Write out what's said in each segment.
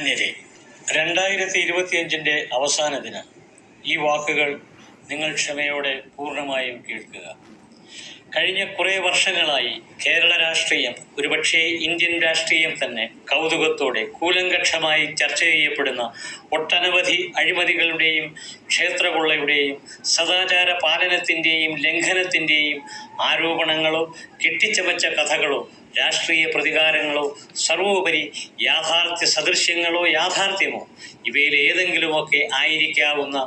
മാന്യരെ, 2025 അവസാന ദിനം. ഈ വാക്കുകൾ നിങ്ങൾ ക്ഷമയോടെ പൂർണ്ണമായും കേൾക്കുക. കഴിഞ്ഞ കുറേ വർഷങ്ങളായി കേരള രാഷ്ട്രീയം, ഒരുപക്ഷേ ഇന്ത്യൻ രാഷ്ട്രീയം തന്നെ കൗതുകത്തോടെ കൂലങ്കക്ഷമായി ചർച്ച ചെയ്യപ്പെടുന്ന ഒട്ടനവധി അഴിമതികളുടെയും ക്ഷേത്രകൊള്ളയുടെയും സദാചാര പാലനത്തിൻ്റെയും ലംഘനത്തിൻ്റെയും ആരോപണങ്ങളോ കെട്ടിച്ചമച്ച കഥകളോ രാഷ്ട്രീയ പ്രതികാരങ്ങളോ സർവോപരി യാഥാർത്ഥ്യ സദൃശ്യങ്ങളോ യാഥാർത്ഥ്യമോ ഇവയിൽ ഏതെങ്കിലുമൊക്കെ ആയിരിക്കാവുന്ന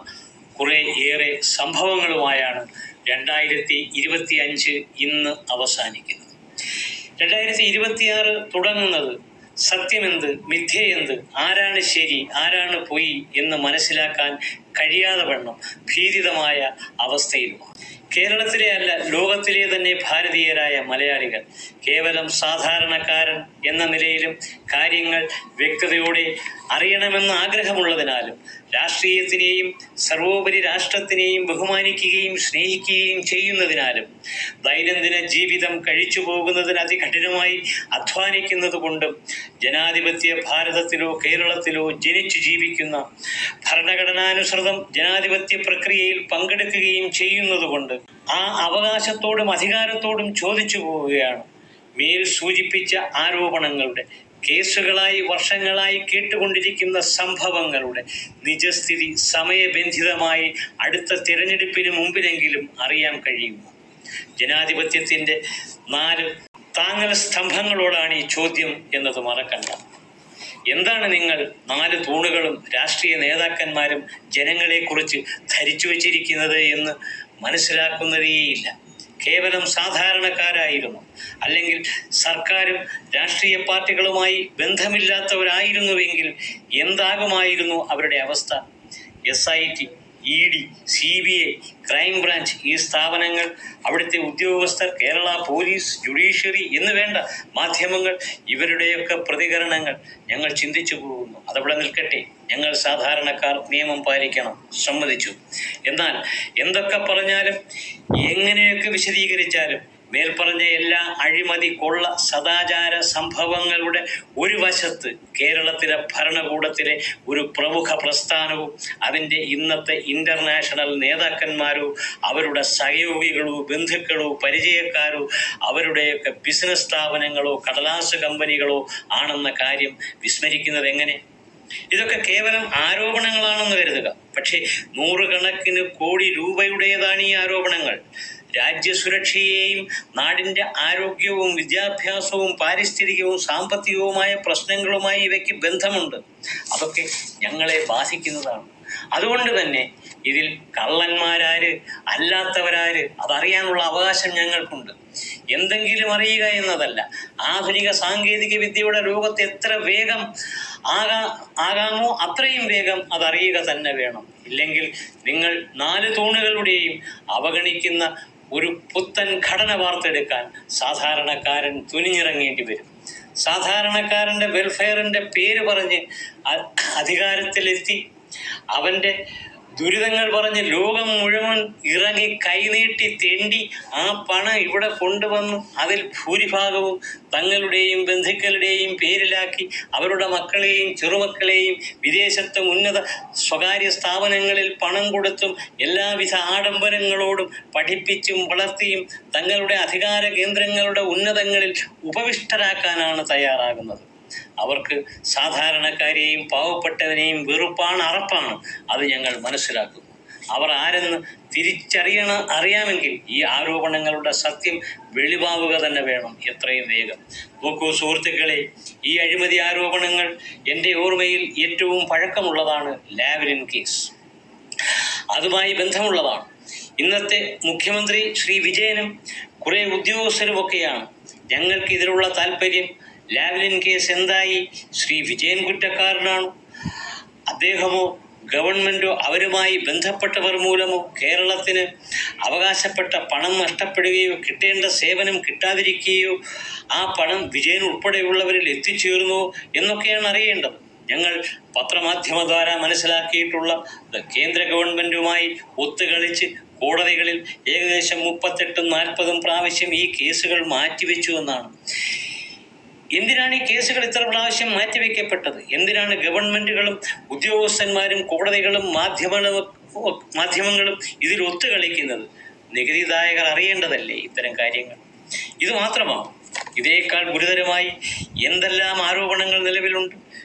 കുറേ ഏറെ സംഭവങ്ങളുമായാണ് 2025 ഇന്ന് അവസാനിക്കുന്നത്. 2026 തുടങ്ങുന്നത് സത്യമെന്ത്, മിഥ്യയെന്ത്, ആരാണ് ശരി, ആരാണ് പൊയ് എന്ന് മനസ്സിലാക്കാൻ കഴിയാതെ വണ്ണം ഭീതിതമായ അവസ്ഥയിലുമാണ്. കേരളത്തിലെ അല്ല, ലോകത്തിലെ തന്നെ ഭാരതീയരായ മലയാളികൾ കേവലം സാധാരണക്കാരൻ എന്ന നിലയിലും കാര്യങ്ങൾ വ്യക്തതയോടെ അറിയണമെന്ന് ആഗ്രഹമുള്ളതിനാലും രാഷ്ട്രീയത്തിനെയും സർവോപരി രാഷ്ട്രത്തിനെയും ബഹുമാനിക്കുകയും സ്നേഹിക്കുകയും ചെയ്യുന്നതിനാലും ദൈനംദിന ജീവിതം കഴിച്ചു പോകുന്നതിന് അതികഠിനമായി അധ്വാനിക്കുന്നത് കൊണ്ടും ജനാധിപത്യ ഭാരതത്തിലോ കേരളത്തിലോ ജനിച്ചു ജീവിക്കുന്ന ഭരണഘടനാനുസൃതം ജനാധിപത്യ പ്രക്രിയയിൽ പങ്കെടുക്കുകയും ചെയ്യുന്നതുകൊണ്ട് ആ അവകാശത്തോടും അധികാരത്തോടും ചോദിച്ചു പോവുകയാണ് മേൽ സൂചിപ്പിച്ച ആരോപണങ്ങളുടെ, കേസുകളായി വർഷങ്ങളായി കേട്ടുകൊണ്ടിരിക്കുന്ന സംഭവങ്ങളുടെ നിജസ്ഥിതി സമയബന്ധിതമായി അടുത്ത തിരഞ്ഞെടുപ്പിന് മുമ്പിലെങ്കിലും അറിയാൻ കഴിയുമോ? ജനാധിപത്യത്തിൻ്റെ 4 താങ്ങൽ സ്തംഭങ്ങളോടാണ് ഈ ചോദ്യം എന്നത് മറക്കണ്ട. എന്താണ് നിങ്ങൾ 4 തൂണുകളും രാഷ്ട്രീയ നേതാക്കന്മാരും ജനങ്ങളെക്കുറിച്ച് ധരിച്ചു വച്ചിരിക്കുന്നത് എന്ന് മനസ്സിലാക്കുന്നതേയില്ല. കേവലം സാധാരണക്കാരായിരുന്നു, അല്ലെങ്കിൽ സർക്കാരും രാഷ്ട്രീയ പാർട്ടികളുമായി ബന്ധമില്ലാത്തവരായിരുന്നുവെങ്കിൽ എന്താകുമായിരുന്നു അവരുടെ അവസ്ഥ? SIT, ED, CBI, ക്രൈംബ്രാഞ്ച്, ഈ സ്ഥാപനങ്ങൾ, അവിടുത്തെ ഉദ്യോഗസ്ഥർ, കേരള പോലീസ്, ജുഡീഷ്യറി എന്ന് വേണ്ട മാധ്യമങ്ങൾ, ഇവരുടെയൊക്കെ പ്രതികരണങ്ങൾ ഞങ്ങൾ ചിന്തിച്ചു പോകുന്നു. അതവിടെ നിൽക്കട്ടെ, ഞങ്ങൾ സാധാരണക്കാർ നിയമം പാലിക്കണം, സമ്മതിച്ചു. എന്നാൽ എന്തൊക്കെ പറഞ്ഞാലും എങ്ങനെയൊക്കെ വിശദീകരിച്ചാലും മേൽപ്പറഞ്ഞ എല്ലാ അഴിമതി, കൊള്ള, സദാചാര സംഭവങ്ങളുടെ ഒരു വശത്ത് കേരളത്തിലെ ഭരണകൂടത്തിലെ ഒരു പ്രമുഖ പ്രസ്ഥാനവും അതിൻ്റെ ഇന്നത്തെ ഇൻ്റർനാഷണൽ നേതാക്കന്മാരോ അവരുടെ സഹയോഗികളോ ബന്ധുക്കളോ പരിചയക്കാരോ അവരുടെയൊക്കെ ബിസിനസ് സ്ഥാപനങ്ങളോ കടലാസ് കമ്പനികളോ ആണെന്ന കാര്യം വിസ്മരിക്കുന്നത് എങ്ങനെ? ഇതൊക്കെ കേവലം ആരോപണങ്ങളാണെന്ന് കരുതുക. പക്ഷേ 100 കണക്കിന് കോടി രൂപയുടേതാണ് ഈ ആരോപണങ്ങൾ. രാജ്യസുരക്ഷയെയും നാടിൻ്റെ ആരോഗ്യവും വിദ്യാഭ്യാസവും പാരിസ്ഥിതികവും സാമ്പത്തികവുമായ പ്രശ്നങ്ങളുമായി ഇവയ്ക്ക് ബന്ധമുണ്ട്. അതൊക്കെ ഞങ്ങളെ ബാധിക്കുന്നതാണ്. അതുകൊണ്ട് തന്നെ ഇതിൽ കള്ളന്മാരാര് അല്ലാത്തവരാര് അതറിയാനുള്ള അവകാശം ഞങ്ങൾക്കുണ്ട്. എന്തെങ്കിലും അറിയുക എന്നതല്ല, ആധുനിക സാങ്കേതിക വിദ്യയുടെ ലോകത്ത് എത്ര വേഗം ആകാമോ അത്രയും വേഗം അതറിയുക തന്നെ വേണം. ഇല്ലെങ്കിൽ നിങ്ങൾ 4 തൂണുകളുടെയും അവഗണിക്കുന്ന ഒരു പുത്തൻ ഘടന വാർത്തെടുക്കാൻ സാധാരണക്കാരൻ തുനിഞ്ഞിറങ്ങേണ്ടി വരും. സാധാരണക്കാരൻ്റെ വെൽഫെയറിൻ്റെ പേര് പറഞ്ഞ് അധികാരത്തിലെത്തി അവൻ്റെ ദുരിതങ്ങൾ പറഞ്ഞ് ലോകം മുഴുവൻ ഇറങ്ങി കൈനീട്ടി തെണ്ടി ആ പണം ഇവിടെ കൊണ്ടുവന്ന് അതിൽ ഭൂരിഭാഗവും തങ്ങളുടെയും ബന്ധുക്കളുടെയും പേരിലാക്കി അവരുടെ മക്കളെയും ചെറുമക്കളെയും വിദേശത്തും ഉന്നത സ്വകാര്യ സ്ഥാപനങ്ങളിൽ പണം കൊടുത്തും എല്ലാവിധ ആഡംബരങ്ങളോടും പഠിപ്പിച്ചും വളർത്തിയും തങ്ങളുടെ അധികാര കേന്ദ്രങ്ങളുടെ ഉന്നതങ്ങളിൽ ഉപവിഷ്ടരാക്കാനാണ് തയ്യാറാകുന്നത്. അവർക്ക് സാധാരണക്കാരെയും പാവപ്പെട്ടവനെയും വെറുപ്പാണ്, അറപ്പാണ്. അത് ഞങ്ങൾ മനസ്സിലാക്കുന്നു. അവർ ആരെന്ന് അറിയാമെങ്കിൽ ഈ ആരോപണങ്ങളുടെ സത്യം വെളിവാവുക തന്നെ വേണം എത്രയും വേഗം. നോക്കൂ സുഹൃത്തുക്കളെ, ഈ അഴിമതി ആരോപണങ്ങൾ എൻ്റെ ഓർമ്മയിൽ ഏറ്റവും പഴക്കമുള്ളതാണ് ലാവ്ലിൻ കേസ്. അതുമായി ബന്ധമുള്ളതാണ്. ഇന്നത്തെ മുഖ്യമന്ത്രി ശ്രീ വിജയനും കുറേ ഉദ്യോഗസ്ഥരുമൊക്കെയാണ് ഞങ്ങൾക്ക് ഇതിലുള്ള താല്പര്യം. ലാവ്ലിൻ കേസ് എന്തായി? ശ്രീ വിജയൻ കുറ്റക്കാരനാണോ? അദ്ദേഹമോ ഗവൺമെൻറ്റോ അവരുമായി ബന്ധപ്പെട്ടവർ മൂലമോ കേരളത്തിന് അവകാശപ്പെട്ട പണം നഷ്ടപ്പെടുകയോ കിട്ടേണ്ട സേവനം കിട്ടാതിരിക്കുകയോ ആ പണം വിജയൻ ഉൾപ്പെടെയുള്ളവരിൽ എത്തിച്ചേർന്നോ എന്നൊക്കെയാണ് അറിയേണ്ടത്. ഞങ്ങൾ പത്രമാധ്യമദ്വാര മനസ്സിലാക്കിയിട്ടുള്ള കേന്ദ്ര ഗവൺമെൻറ്റുമായി ഒത്തുകളിച്ച് കോടതികളിൽ ഏകദേശം 38-40 പ്രാവശ്യം ഈ കേസുകൾ മാറ്റിവെച്ചു എന്നാണ്. എന്തിനാണ് ഈ കേസുകൾ ഇത്ര പ്രാവശ്യം മാറ്റിവെക്കപ്പെട്ടത്? എന്തിനാണ് ഗവൺമെന്റുകളും ഉദ്യോഗസ്ഥന്മാരും കോടതികളും മാധ്യമങ്ങളും ഇതിൽ ഒത്തുകളിക്കുന്നത്? നികുതിദായകർ അറിയേണ്ടതല്ലേ ഇത്തരം കാര്യങ്ങൾ? ഇത് മാത്രമാണ്. ഇതിനേക്കാൾ ഗുരുതരമായി എന്തെല്ലാം ആരോപണങ്ങൾ നിലവിലുണ്ട്.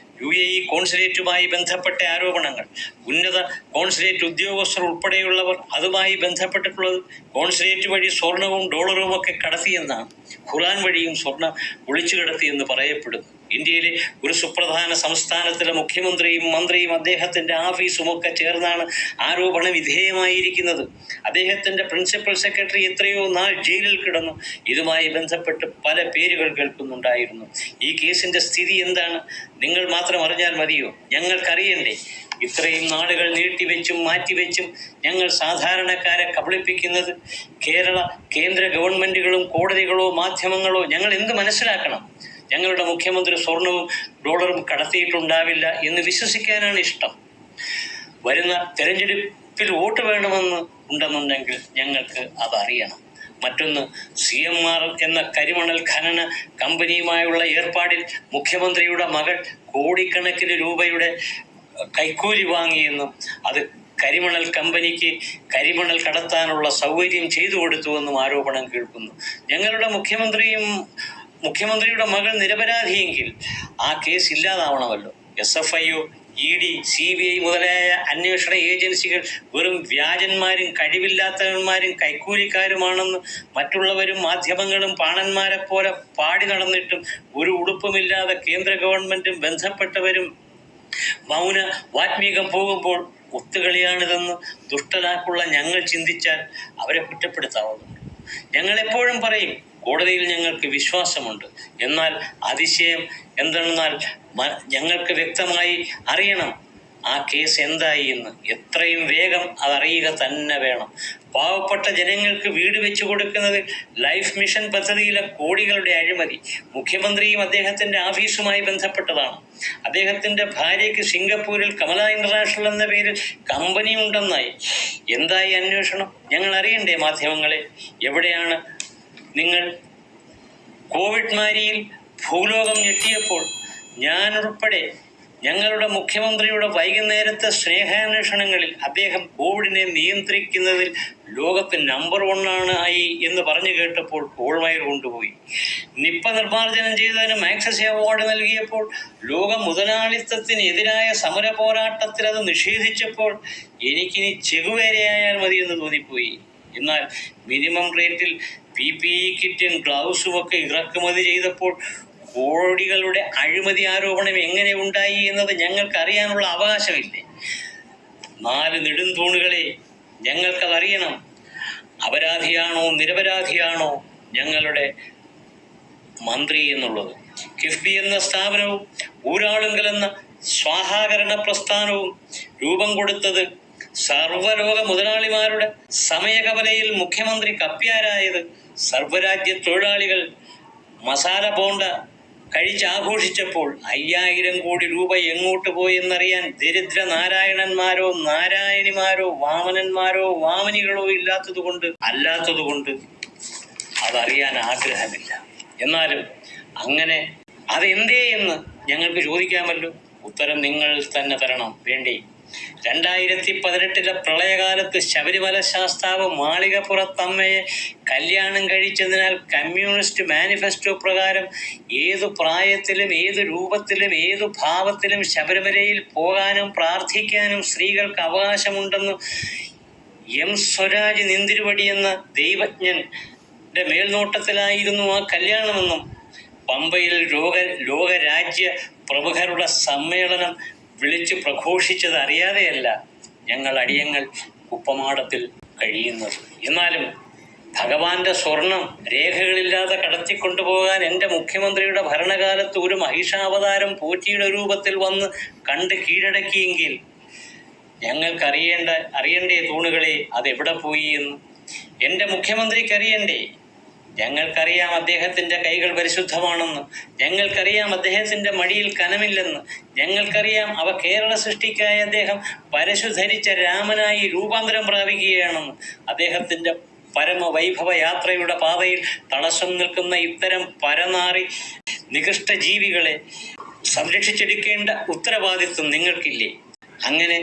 UAE കോൺസുലേറ്റുമായി ബന്ധപ്പെട്ട ആരോപണങ്ങൾ, ഉന്നത കോൺസുലേറ്റ് ഉദ്യോഗസ്ഥർ ഉൾപ്പെടെയുള്ളവർ അതുമായി ബന്ധപ്പെട്ടിട്ടുള്ളത് കോൺസുലേറ്റ് വഴി സ്വർണവും ഡോളറും ഒക്കെ കടത്തിയെന്നാണ്. ഖുറാൻ വഴിയും സ്വർണം ഒളിച്ചു കടത്തിയെന്ന് പറയപ്പെടുന്നു. ഇന്ത്യയിലെ ഒരു സുപ്രധാന സംസ്ഥാനത്തിലെ മുഖ്യമന്ത്രിയും മന്ത്രിയും അദ്ദേഹത്തിന്റെ ആഫീസുമൊക്കെ ചേർന്നാണ് ആരോപണ വിധേയമായിരിക്കുന്നത്. അദ്ദേഹത്തിന്റെ പ്രിൻസിപ്പൽ സെക്രട്ടറി എത്രയോ നാൾ ജയിലിൽ കിടന്നു. ഇതുമായി ബന്ധപ്പെട്ട് പല പേരുകൾ കേൾക്കുന്നുണ്ടായിരുന്നു. ഈ കേസിന്റെ സ്ഥിതി എന്താണ്? നിങ്ങൾ മാത്രം അറിഞ്ഞാൽ മതിയോ? ഞങ്ങൾക്കറിയണ്ടേ? ഇത്രയും നാളുകൾ നീട്ടിവെച്ചും മാറ്റിവെച്ചും ഞങ്ങൾ സാധാരണക്കാരെ കബളിപ്പിക്കുന്നത് കേന്ദ്ര ഗവൺമെന്റുകളും കോടതികളോ മാധ്യമങ്ങളോ ഞങ്ങൾ എന്ത് മനസ്സിലാക്കണം? ഞങ്ങളുടെ മുഖ്യമന്ത്രി സ്വർണവും ഡോളറും കടത്തിയിട്ടുണ്ടാവില്ല എന്ന് വിശ്വസിക്കാനാണ് ഇഷ്ടം. വരുന്ന തെരഞ്ഞെടുപ്പിൽ വോട്ട് വേണമെന്ന് ഉണ്ടെന്നുണ്ടെങ്കിൽ ഞങ്ങൾക്ക് അതറിയണം. മറ്റൊന്ന്, CMR എന്ന കരിമണൽ ഖനന കമ്പനിയുമായുള്ള ഏർപ്പാടിൽ മുഖ്യമന്ത്രിയുടെ മകൾ കോടിക്കണക്കിന് രൂപയുടെ കൈക്കൂലി വാങ്ങിയെന്നും അത് കരിമണൽ കമ്പനിക്ക് കരിമണൽ കടത്താനുള്ള സൗകര്യം ചെയ്തു കൊടുത്തുവെന്നും ആരോപണം കേൾക്കുന്നു. ഞങ്ങളുടെ മുഖ്യമന്ത്രിയുടെ മകൾ നിരപരാധിയെങ്കിൽ ആ കേസ് ഇല്ലാതാവണമല്ലോ. SFIO, ED, CBI മുതലായ അന്വേഷണ ഏജൻസികൾ വെറും വ്യാജന്മാരും കഴിവില്ലാത്തവന്മാരും കൈക്കൂലിക്കാരുമാണെന്ന് മറ്റുള്ളവരും മാധ്യമങ്ങളും പാണന്മാരെ പോലെ പാടി നടന്നിട്ടും ഒരു ഉടുപ്പുമില്ലാതെ കേന്ദ്ര ഗവൺമെന്റും ബന്ധപ്പെട്ടവരും മൗന വാത്മീകം പോകുമ്പോൾ ഒത്തുകളിയാണിതെന്ന് ദുഷ്ടലാക്കുള്ള ഞങ്ങൾ ചിന്തിച്ചാൽ അവരെ കുറ്റപ്പെടുത്താവുന്നുണ്ട്. ഞങ്ങൾ എപ്പോഴും പറയും, കോടതിയിൽ ഞങ്ങൾക്ക് വിശ്വാസമുണ്ട്. എന്നാൽ അതിശയം എന്തെന്നാൽ ഞങ്ങൾക്ക് വ്യക്തമായി അറിയണം ആ കേസ് എന്തായി എന്ന്. എത്രയും വേഗം അതറിയുക തന്നെ വേണം. പാവപ്പെട്ട ജനങ്ങൾക്ക് വീട് വെച്ചു കൊടുക്കുന്നതിൽ ലൈഫ് മിഷൻ പദ്ധതിയിലെ കോടികളുടെ അഴിമതി മുഖ്യമന്ത്രിയും അദ്ദേഹത്തിന്റെ ആഫീസുമായി ബന്ധപ്പെട്ടതാണ്. അദ്ദേഹത്തിന്റെ ഭാര്യയ്ക്ക് സിംഗപ്പൂരിൽ കമല ഇന്റർനാഷണൽ എന്ന പേരിൽ കമ്പനി ഉണ്ടെന്നായി. എന്തായി അന്വേഷണം? ഞങ്ങൾ അറിയണ്ടേ മാധ്യമങ്ങളെ? എവിടെയാണ് നിങ്ങൾ? കോവിഡ് മാരിയിൽ ഭൂലോകം ഞെട്ടിയപ്പോൾ ഞാനുൾപ്പെടെ ഞങ്ങളുടെ മുഖ്യമന്ത്രിയുടെ വൈകുന്നേരത്തെ സ്നേഹാന്വേഷണങ്ങളിൽ അദ്ദേഹം കോവിഡിനെ നിയന്ത്രിക്കുന്നതിൽ ലോകത്ത് നമ്പർ 1 ആയി എന്ന് പറഞ്ഞു കേട്ടപ്പോൾ കോൾമയർ കൊണ്ടുപോയി. നിപ്പ നിർമ്മാർജ്ജനം ചെയ്തതിന് മാക്സസെ അവാർഡ് നൽകിയപ്പോൾ ലോക മുതലാളിത്തത്തിനെതിരായ സമര പോരാട്ടത്തിൽ അത് നിഷേധിച്ചപ്പോൾ എനിക്കിനി ചെകുവേരയായാൽ മതിയെന്ന് തോന്നിപ്പോയി. എന്നാൽ മിനിമം റേറ്റിൽ PPE കിറ്റും ഗ്ലൗസും ഒക്കെ ഇറക്കുമതി ചെയ്തപ്പോൾ കോടികളുടെ അഴിമതി ആരോപണം എങ്ങനെ ഉണ്ടായി എന്നത് ഞങ്ങൾക്ക് അറിയാനുള്ള അവകാശമില്ലേ? 4 നെടുംതൂണുകളെ, ഞങ്ങൾക്കതറിയണം. അപരാധിയാണോ നിരപരാധിയാണോ ഞങ്ങളുടെ മന്ത്രി എന്നുള്ളത്? കിഫ്ബി എന്ന സ്ഥാപനവും ഊരാളുങ്കൽ എന്ന സ്വാഹാകരണ പ്രസ്ഥാനവും രൂപം കൊടുത്തത് സർവ്വലോക മുതലാളിമാരുടെ സമയകവലയിൽ മുഖ്യമന്ത്രി കപ്പ്യാരായത് സർവ്വരാജ്യ തൊഴിലാളികൾ മസാല ബോണ്ട കഴിച്ചാഘോഷിച്ചപ്പോൾ 5000 കോടി രൂപ എങ്ങോട്ട് പോയെന്നറിയാൻ ദരിദ്ര നാരായണന്മാരോ നാരായണിമാരോ വാമനന്മാരോ വാമനികളോ അല്ലാത്തതുകൊണ്ട് അതറിയാൻ ആഗ്രഹമില്ല. എന്നാലും അങ്ങനെ അതെന്തേ എന്ന് ഞങ്ങൾക്ക് ചോദിക്കാമല്ലോ. ഉത്തരം നിങ്ങൾ തന്നെ തരണം വേണ്ടി. 2018 പ്രളയകാലത്ത് ശബരിമല ശാസ്താവ് മാളികപ്പുറത്തമ്മയെ കല്യാണം കഴിച്ചതിനാൽ കമ്മ്യൂണിസ്റ്റ് മാനിഫെസ്റ്റോ പ്രകാരം ഏതു പ്രായത്തിലും ഏതു രൂപത്തിലും ഏതു ഭാവത്തിലും ശബരിമലയിൽ പോകാനും പ്രാർത്ഥിക്കാനും സ്ത്രീകൾക്ക് അവകാശമുണ്ടെന്ന് സ്വരാജ് നിന്തിരുവടി എന്ന ദൈവജ്ഞന്റെ മേൽനോട്ടത്തിലായിരുന്നു ആ കല്യാണമെന്നും പമ്പയിൽ ലോകരാജ്യ പ്രമുഖരുടെ സമ്മേളനം വിളിച്ചു പ്രഘോഷിച്ചത് അറിയാതെയല്ല ഞങ്ങൾ അടിയങ്ങൾ കുപ്പമാടത്തിൽ കഴിയുന്നത്. എന്നാലും ഭഗവാന്റെ സ്വർണം രേഖകളില്ലാതെ കടത്തിക്കൊണ്ടുപോകാൻ എൻ്റെ മുഖ്യമന്ത്രിയുടെ ഭരണകാലത്ത് ഒരു മഹിഷാവതാരം പോറ്റിയുടെ രൂപത്തിൽ വന്ന് കണ്ട് കീഴടക്കിയെങ്കിൽ ഞങ്ങൾക്ക് അറിയണ്ടേ തൂണുകളെ അതെവിടെ പോയി എന്ന്? എൻ്റെ മുഖ്യമന്ത്രിക്ക് അറിയണ്ടേ? ഞങ്ങൾക്കറിയാം അദ്ദേഹത്തിൻ്റെ കൈകൾ പരിശുദ്ധമാണെന്ന്. ഞങ്ങൾക്കറിയാം അദ്ദേഹത്തിൻ്റെ മടിയിൽ കനമില്ലെന്ന്. ഞങ്ങൾക്കറിയാം അവ കേരള സൃഷ്ടിക്കായി അദ്ദേഹം പരശു ധരിച്ച രാമനായി രൂപാന്തരം പ്രാപിക്കുകയാണെന്ന്. അദ്ദേഹത്തിൻ്റെ പരമവൈഭവ യാത്രയുടെ പാതയിൽ തടസ്സം നിൽക്കുന്ന ഇത്തരം പരനാറി നികൃഷ്ട ജീവികളെ സംരക്ഷിച്ചെടുക്കേണ്ട ഉത്തരവാദിത്വം നിങ്ങൾക്കില്ലേ? അങ്ങനെ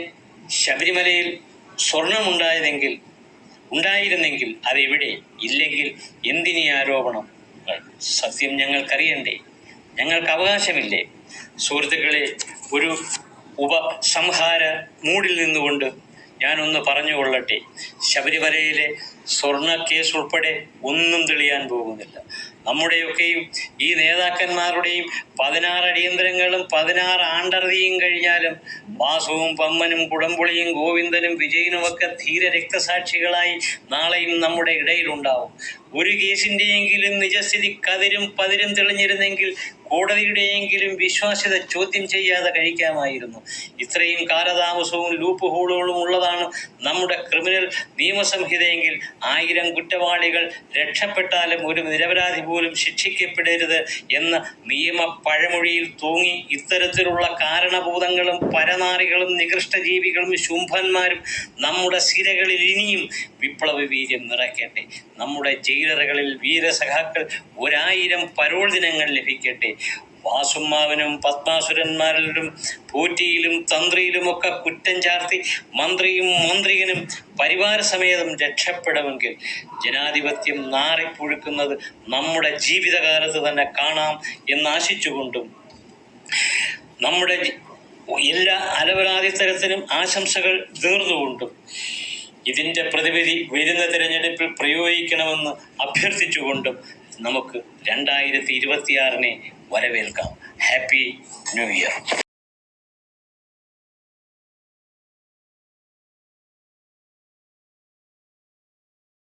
ശബരിമലയിൽ ഉണ്ടായിരുന്നെങ്കിൽ അതെവിടെ? ഇല്ലെങ്കിൽ എന്തിനീ ആരോപണം? സത്യം ഞങ്ങൾക്കറിയണ്ടേ? ഞങ്ങൾക്ക് അവകാശമില്ലേ? സുഹൃത്തുക്കളെ, ഒരു ഉപസംഹാര മൂഡിൽ നിന്നുകൊണ്ട് ഞാനൊന്ന് പറഞ്ഞുകൊള്ളട്ടെ. ശബരിമലയിലെ സ്വർണ്ണ കേസ് ഉൾപ്പെടെ ഒന്നും തെളിയാൻ പോകുന്നില്ല. നമ്മുടെയൊക്കെയും ഈ നേതാക്കന്മാരുടെയും 16 അടിയന്തരങ്ങളും 16 ആണ്ടർതിയും കഴിഞ്ഞാലും വാസുവും പമ്മനും കുടംപുളിയും ഗോവിന്ദനും വിജയനുമൊക്കെ ധീര രക്തസാക്ഷികളായി നാളെയും നമ്മുടെ ഇടയിലുണ്ടാവും. ഒരു കേസിൻ്റെയെങ്കിലും നിജസ്ഥിതി പതിരും തെളിഞ്ഞിരുന്നെങ്കിൽ കോടതിയുടെയെങ്കിലും വിശ്വാസ്യത ചോദ്യം ചെയ്യാതെ കഴിക്കാമായിരുന്നു. ഇത്രയും കാലതാമസവും ലൂപ്പ് ഹോളുകളും ഉള്ളതാണ് നമ്മുടെ ക്രിമിനൽ നിയമസംഹിതയെങ്കിൽ 1000 കുറ്റവാളികൾ രക്ഷപ്പെട്ടാലും ഒരു നിരപരാധി പോലും ശിക്ഷിക്കപ്പെടരുത് എന്ന നിയമ പഴമൊഴിയിൽ തൂങ്ങി ഇത്തരത്തിലുള്ള കാരണഭൂതങ്ങളും പരനാറികളും നികൃഷ്ടജീവികളും ശുംഭന്മാരും നമ്മുടെ സിരകളിൽ ഇനിയും വിപ്ലവ വീര്യം നിറയ്ക്കട്ടെ. നമ്മുടെ ജയിലറുകളിൽ വീരസഖാക്കൾ 1000 പരോൾ ദിനങ്ങൾ ലഭിക്കട്ടെ. വാസുമ്മാവനും പത്മാസുരന്മാരിലും പോറ്റിയിലും തന്ത്രിയിലുമൊക്കെ കുറ്റം ചാർത്തി മന്ത്രിയും മന്ത്രിയനും പരിവാര സമേതം രക്ഷപ്പെടുമെങ്കിൽ ജനാധിപത്യം നാറിപ്പുഴുക്കുന്നത് നമ്മുടെ ജീവിതകാലത്ത് തന്നെ കാണാം എന്നാശിച്ചുകൊണ്ടും നമ്മുടെ എല്ലാ അലവലാതിത്തരത്തിനും ആശംസകൾ നേർന്നുകൊണ്ടും ഇതിൻ്റെ പ്രതിവിധി വരുന്ന തിരഞ്ഞെടുപ്പിൽ പ്രയോഗിക്കണമെന്ന് അഭ്യർത്ഥിച്ചുകൊണ്ടും നമുക്ക് 2026 വരവേൽക്കാം. Happy new year.